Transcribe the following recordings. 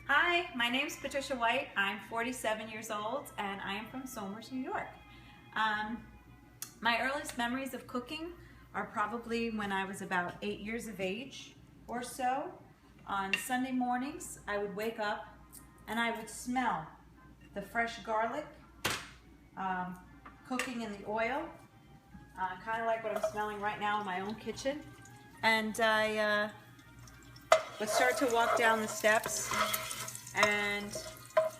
Hi, my name is Patricia White. I'm 47 years old and I am from Somers, New York. My earliest memories of cooking are probably when I was about 8 years of age or so. On Sunday mornings, I would wake up and I would smell the fresh garlic cooking in the oil, kind of like what I'm smelling right now in my own kitchen. And I would start to walk down the steps and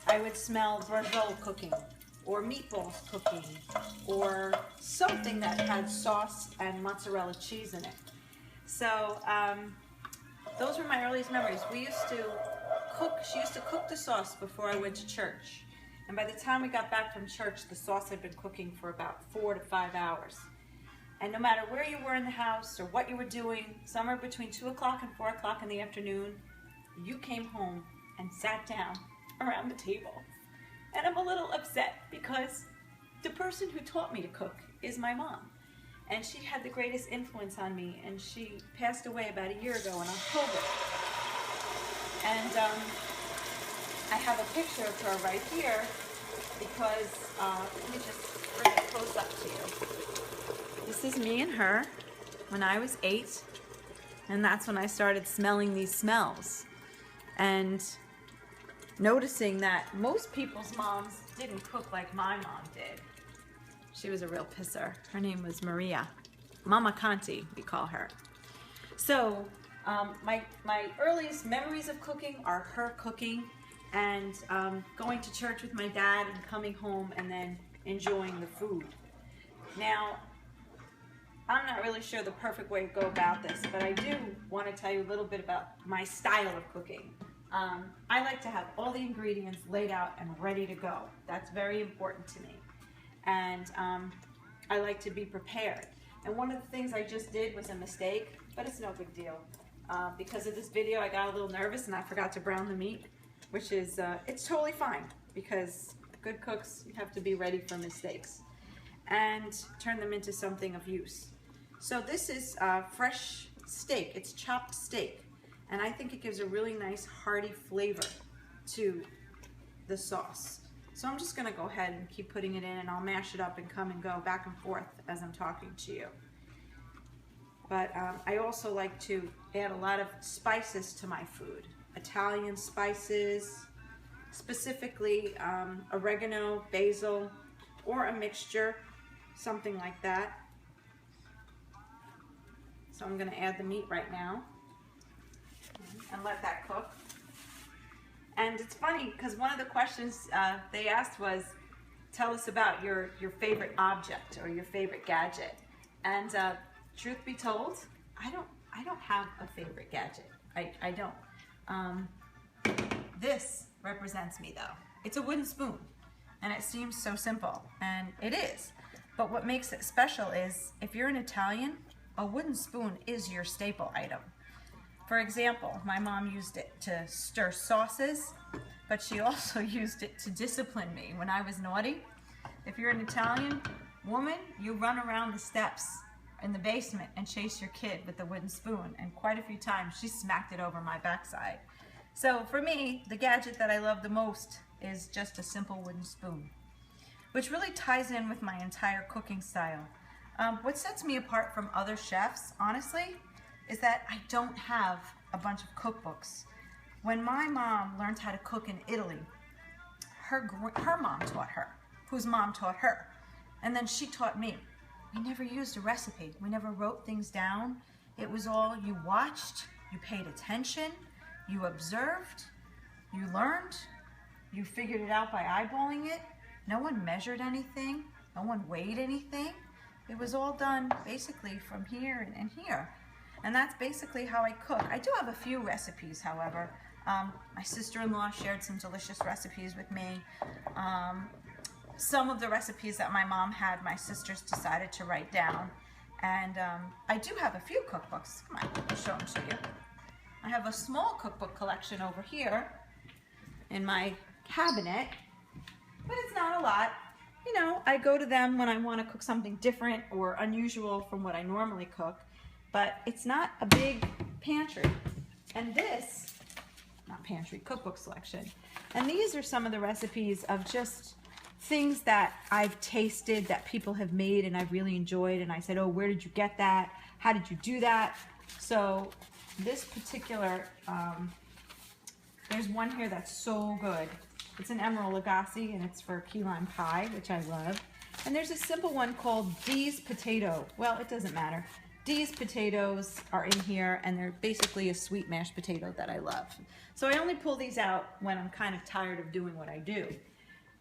I would smell brajol cooking or meatballs cooking or something that had sauce and mozzarella cheese in it. So those were my earliest memories. We used to cook, she used to cook the sauce before I went to church. And by the time we got back from church, the sauce had been cooking for about 4 to 5 hours. And no matter where you were in the house or what you were doing, somewhere between 2 o'clock and 4 o'clock in the afternoon, you came home and sat down around the table. And I'm a little upset because the person who taught me to cook is my mom. And she had the greatest influence on me, and she passed away about a year ago in October. And I have a picture of her right here because, let me just bring it close up to you. This is me and her when I was 8, and that's when I started smelling these smells and noticing that most people's moms didn't cook like my mom did. She was a real pisser. Her name was Maria. Mama Conti, we call her. So my earliest memories of cooking are her cooking and going to church with my dad and coming home and then enjoying the food. Now, I'm not really sure the perfect way to go about this, but I do want to tell you a little bit about my style of cooking. I like to have all the ingredients laid out and ready to go. That's very important to me. And I like to be prepared. And one of the things I just did was a mistake, but it's no big deal. Because of this video, I got a little nervous and I forgot to brown the meat, which is, it's totally fine because good cooks have to be ready for mistakes and turn them into something of use. So this is fresh steak. It's chopped steak. And I think it gives a really nice hearty flavor to the sauce. So I'm just gonna go ahead and keep putting it in, and I'll mash it up and come and go back and forth as I'm talking to you. But I also like to add a lot of spices to my food. Italian spices, specifically oregano, basil, or a mixture, something like that. So I'm gonna add the meat right now and let that cook. And it's funny because one of the questions they asked was, tell us about your favorite object or your favorite gadget. And truth be told, I don't have a favorite gadget. I don't. This represents me though. It's a wooden spoon, and it seems so simple, and it is. But what makes it special is if you're an Italian, a wooden spoon is your staple item. For example, my mom used it to stir sauces, but she also used it to discipline me when I was naughty. If you're an Italian woman, you run around the steps in the basement and chase your kid with the wooden spoon, and quite a few times she smacked it over my backside. So for me, the gadget that I love the most is just a simple wooden spoon, which really ties in with my entire cooking style. What sets me apart from other chefs, honestly, is that I don't have a bunch of cookbooks. When my mom learned how to cook in Italy, her mom taught her, whose mom taught her, and then she taught me. We never used a recipe. We never wrote things down. It was all you watched, you paid attention, you observed, you learned, you figured it out by eyeballing it. No one measured anything. No one weighed anything. It was all done basically from here and here. And that's basically how I cook. I do have a few recipes, however. My sister-in-law shared some delicious recipes with me. Some of the recipes that my mom had, my sisters decided to write down. And I do have a few cookbooks. Come on, I'll show them to you. I have a small cookbook collection over here in my cabinet, but it's not a lot. You know, I go to them when I want to cook something different or unusual from what I normally cook. But it's not a big pantry. And this not pantry, cookbook selection. And these are some of the recipes of just things that I've tasted that people have made and I've really enjoyed, and I said, oh, where did you get that? How did you do that? So this particular, there's one here that's so good. It's an Emerald Lagasse, and it's for key lime pie, which I love. And there's a simple one called Dee's Potato. Well, it doesn't matter. Dee's potatoes are in here, and they're basically a sweet mashed potato that I love. So I only pull these out when I'm kind of tired of doing what I do.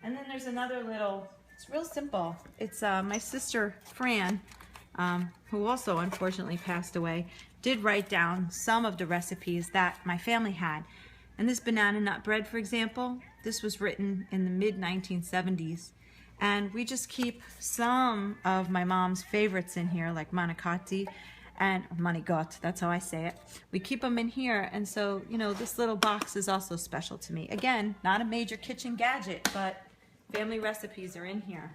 And then there's another little, it's real simple. It's my sister Fran, who also unfortunately passed away, did write down some of the recipes that my family had. And this banana nut bread, for example, this was written in the mid-1970s. And we just keep some of my mom's favorites in here, like manicotti and manigot, that's how I say it. We keep them in here, and so, you know, this little box is also special to me. Again, not a major kitchen gadget, but family recipes are in here.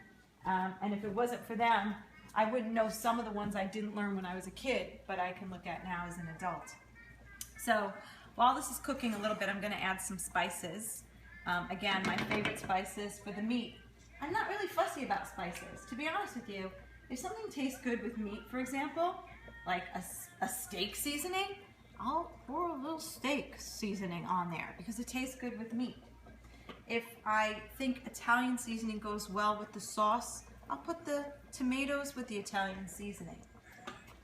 And if it wasn't for them, I wouldn't know some of the ones I didn't learn when I was a kid, but I can look at now as an adult. So while this is cooking a little bit, I'm going to add some spices. Again, my favorite spices for the meat. I'm not really fussy about spices. To be honest with you, if something tastes good with meat, for example, like a steak seasoning, I'll pour a little steak seasoning on there because it tastes good with meat. If I think Italian seasoning goes well with the sauce, I'll put the tomatoes with the Italian seasoning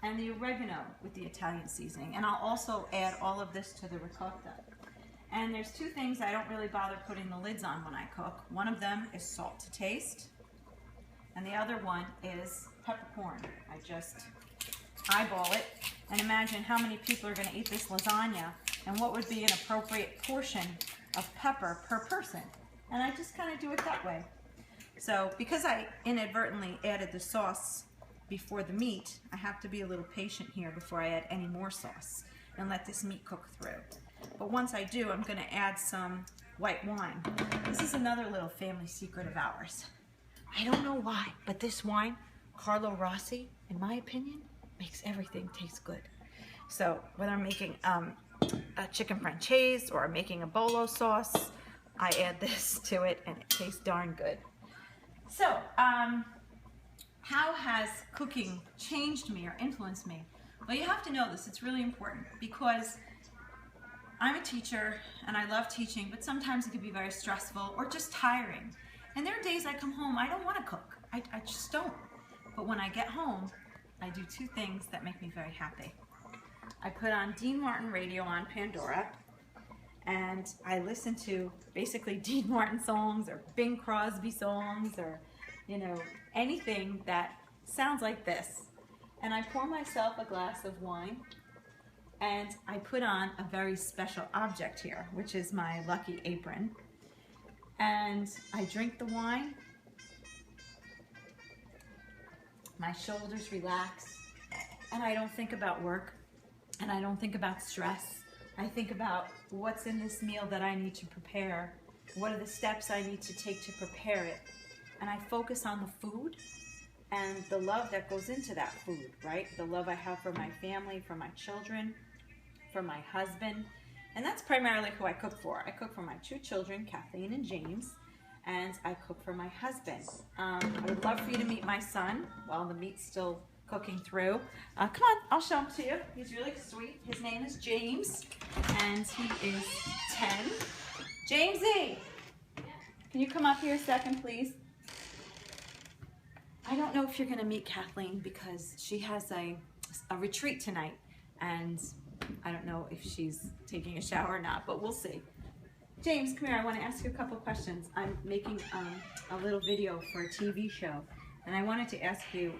and the oregano with the Italian seasoning. And I'll also add all of this to the ricotta. And there's two things I don't really bother putting the lids on when I cook. One of them is salt to taste, and the other one is peppercorn. I just eyeball it and imagine how many people are going to eat this lasagna and what would be an appropriate portion of pepper per person. And I just kind of do it that way. So because I inadvertently added the sauce before the meat, I have to be a little patient here before I add any more sauce and let this meat cook through. But once I do, I'm going to add some white wine. This is another little family secret of ours. I don't know why, but this wine, Carlo Rossi, in my opinion, makes everything taste good. So whether I'm making a chicken franchise or I'm making a bolo sauce, I add this to it and it tastes darn good. So how has cooking changed me or influenced me? Well, you have to know this. It's really important because I'm a teacher and I love teaching, but sometimes it can be very stressful or just tiring. And there are days I come home, I don't want to cook. I just don't. But when I get home, I do two things that make me very happy. I put on Dean Martin radio on Pandora, and I listen to basically Dean Martin songs or Bing Crosby songs or, you know, anything that sounds like this. And I pour myself a glass of wine, and I put on a very special object here, which is my lucky apron. And I drink the wine. My shoulders relax, and I don't think about work, and I don't think about stress. I think about what's in this meal that I need to prepare. What are the steps I need to take to prepare it? And I focus on the food and the love that goes into that food, right? The love I have for my family, for my children, for my husband. And that's primarily who I cook for. I cook for my two children, Kathleen and James, and I cook for my husband. I would love for you to meet my son while the meat's still cooking through. Come on, I'll show him to you. He's really sweet. His name is James, and he is 10. Jamesy, can you come up here a second, please? I don't know if you're going to meet Kathleen because she has a retreat tonight, and I don't know if she's taking a shower or not, but we'll see. James, come here. I want to ask you a couple questions. I'm making a little video for a TV show, and I wanted to ask you,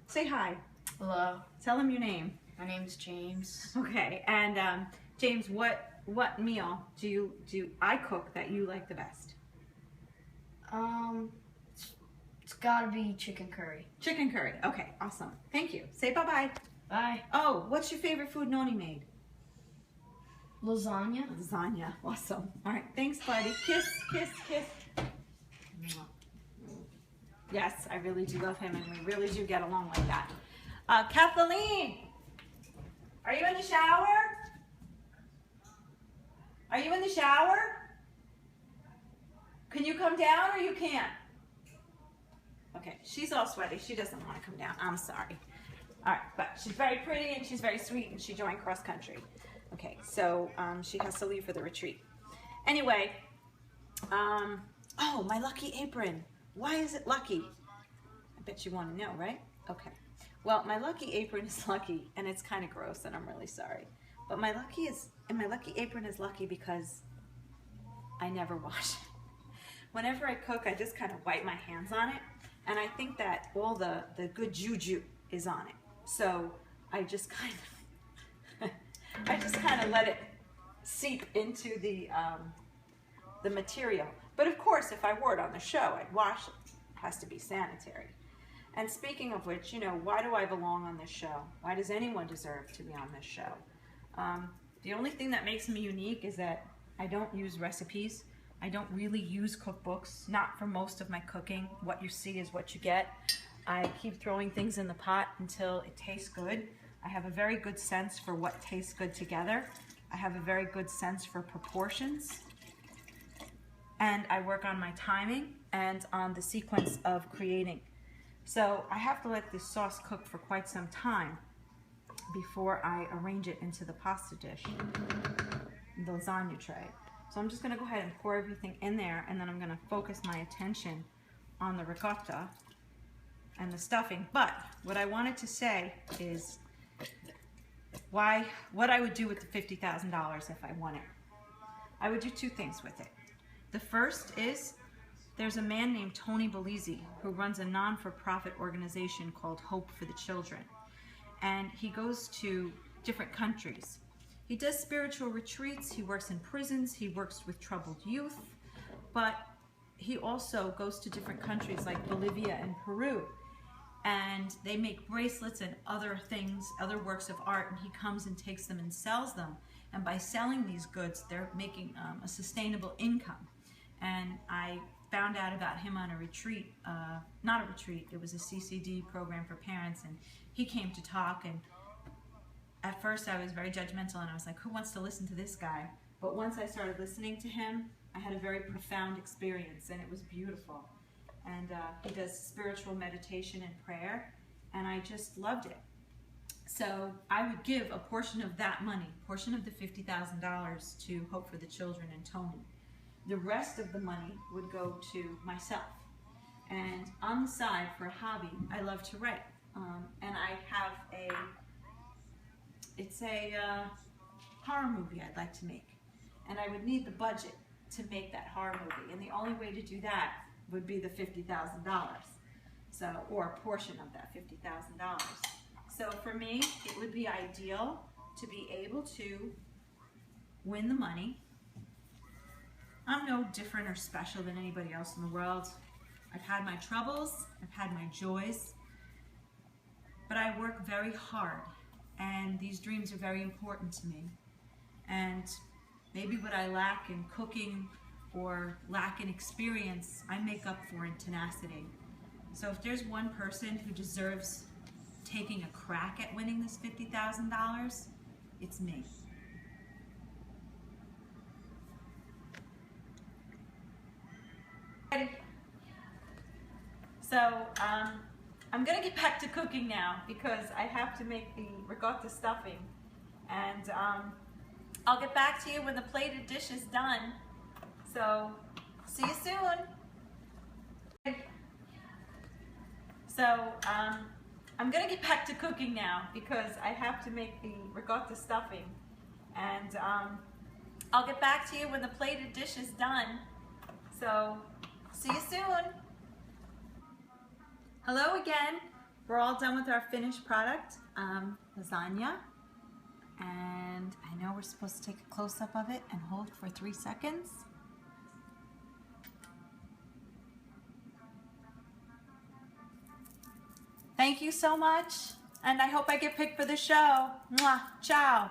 say hi. Hello. Tell them your name. My name's James. Okay, and James, what meal do I cook that you like the best? It's gotta be chicken curry. Chicken curry. Okay, awesome. Thank you. Say bye-bye. Bye. Oh, what's your favorite food Noni made? Lasagna. Lasagna. Awesome. All right, thanks, buddy. Kiss, kiss, kiss. Yes, I really do love him, and we really do get along like that. Kathleen, are you in the shower? Are you in the shower? Can you come down or you can't? Okay, she's all sweaty. She doesn't want to come down. I'm sorry. All right, but she's very pretty and she's very sweet and she joined cross country. Okay, so she has to leave for the retreat. Anyway, oh, my lucky apron. Why is it lucky? I bet you want to know, right? Okay. Well, my lucky apron is lucky, and it's kind of gross, and I'm really sorry. But my lucky apron is lucky because I never wash it. Whenever I cook, I just kind of wipe my hands on it, and I think that all the good juju is on it. So I just kind of let it seep into the material. But of course, if I wore it on the show, I'd wash it. It has to be sanitary. And speaking of which, you know, why do I belong on this show? Why does anyone deserve to be on this show? The only thing that makes me unique is that I don't use recipes. I don't really use cookbooks, not for most of my cooking. What you see is what you get. I keep throwing things in the pot until it tastes good. I have a very good sense for what tastes good together. I have a very good sense for proportions. And I work on my timing and on the sequence of creating. So I have to let this sauce cook for quite some time before I arrange it into the pasta dish, the lasagna tray. So I'm just going to go ahead and pour everything in there, and then I'm going to focus my attention on the ricotta and the stuffing. But what I wanted to say is what I would do with the $50,000 if I won it. I would do two things with it. The first is there's a man named Tony Bellizzi who runs a non-for-profit organization called Hope for the Children. And he goes to different countries. He does spiritual retreats, he works in prisons, he works with troubled youth, but he also goes to different countries like Bolivia and Peru. And they make bracelets and other things, other works of art, and he comes and takes them and sells them. And by selling these goods, they're making a sustainable income. And I found out about him on a retreat, not a retreat, it was a CCD program for parents, and he came to talk, and at first I was very judgmental and I was like, who wants to listen to this guy? But once I started listening to him, I had a very profound experience and it was beautiful. And he does spiritual meditation and prayer, and I just loved it. So I would give a portion of that money, a portion of the $50,000 to Hope for the Children and Tony. The rest of the money would go to myself. And on the side, for a hobby, I love to write. And I have it's a horror movie I'd like to make. And I would need the budget to make that horror movie. And the only way to do that would be the $50,000. So, or a portion of that $50,000. So for me, it would be ideal to be able to win the money. I'm no different or special than anybody else in the world. I've had my troubles, I've had my joys, but I work very hard, and these dreams are very important to me. And maybe what I lack in cooking or lack in experience, I make up for in tenacity. So if there's one person who deserves taking a crack at winning this $50,000, it's me. So I'm gonna get back to cooking now because I have to make the ricotta stuffing, and I'll get back to you when the plated dish is done. So see you soon. So I'm gonna get back to cooking now because I have to make the ricotta stuffing, and I'll get back to you when the plated dish is done. So see you soon. Hello again. We're all done with our finished product, lasagna. And I know we're supposed to take a close-up of it and hold for 3 seconds. Thank you so much, and I hope I get picked for the show. Mwah. Ciao.